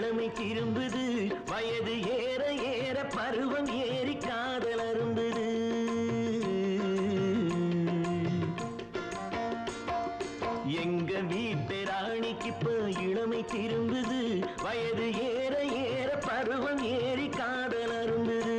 இளமை திரும்புது, வயது ஏற ஏற பருவம் ஏறி காதல் அரும்புது. எங்க வீட்டு ராணிக்கு இப்ப இளமை திரும்புது, வயது ஏற ஏற பருவம் ஏறி காதல் அரும்புது.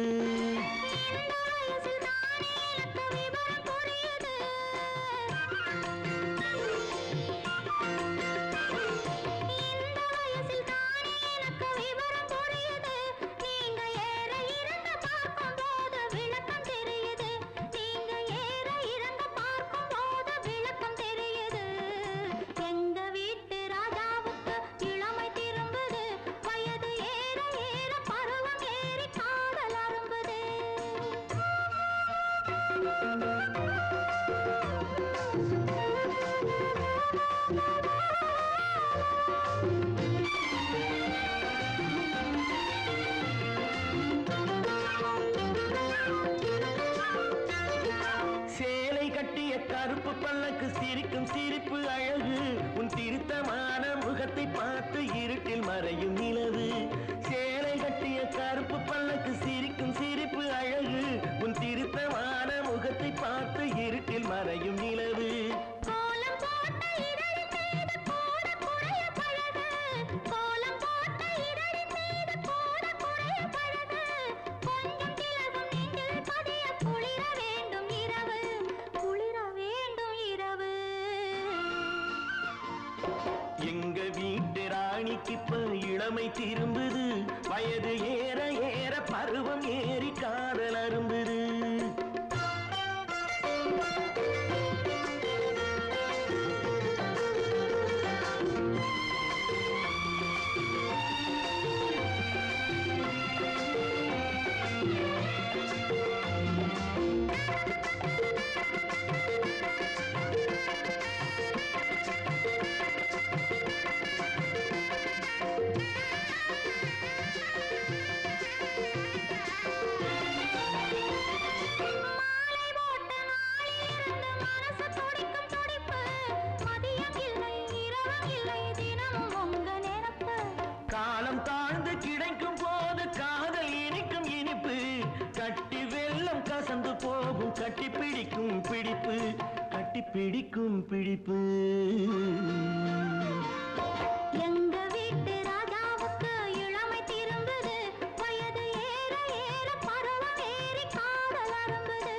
கருப்பு பல்லக்கு சிரிக்கும் சிரிப்பு அழகு, உன் திருத்தமான முகத்தை பார்த்து இருட்டில் மறையும் நிலவு. சேலை கட்டிய கருப்பு பல்லக்கு சிரிக்கும் சிரிப்பு அழகு, உன் திருத்தமான முகத்தை பார்த்து இருட்டில் மறையும் நிலவு. எங்க வீட்டு ராணிக்கு இப்ப இளமை திரும்புது, வயது ஏற ஏற பருவம் ஏறி காதல் அரும்புது. காலம் தாழ்ந்து கிடைக்கும் போது காதல் இனிக்கும் இனிப்பு, கட்டி வெள்ளம் கசந்து போகும் கட்டி பிடிக்கும் பிடிப்பு, கட்டி பிடிக்கும் பிடிப்பு. எங்க வீட்டு ராஜாவுக்கு இளமை திரும்புது, வயது ஏற ஏற பருவம் ஏறி காதல் அரும்புது.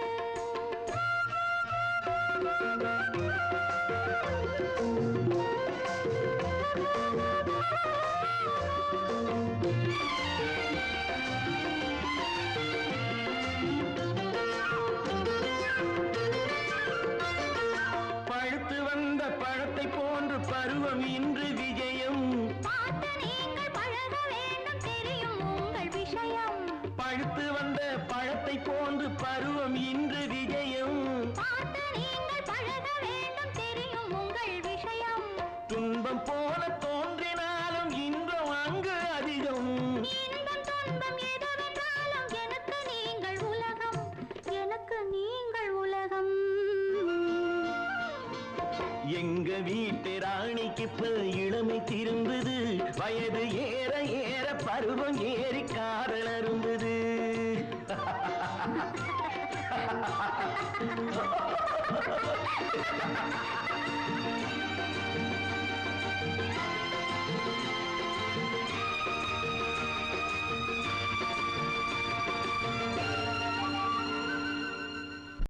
பழுத்து வந்த பழத்தை போன்று பருவம் இன்று விஜயம், பார்த்து நீங்கள் பழக வேண்டும் தெரியும் உங்கள் விஷயம். பழுத்து வந்த பழத்தை போன்று பருவம் இன்று விஜயம், பார்த்து நீங்கள் பழக வேண்டும் தெரியும் உங்கள் விஷயம். துன்பம் போல தோன்றினாலும் இன்பம் அங்கு அதிகம். இன்பம் துன்பம் எதுவென்றாலும் எனக்கு நீங்கள் உலகம், எனக்கு நீங்கள் உலகம். எங்க வீட்டு ராணிக்கு இப்ப இளமை திரும்புது, வயது ஏற ஏற பருவம் ஏறி காதல் அரும்புது.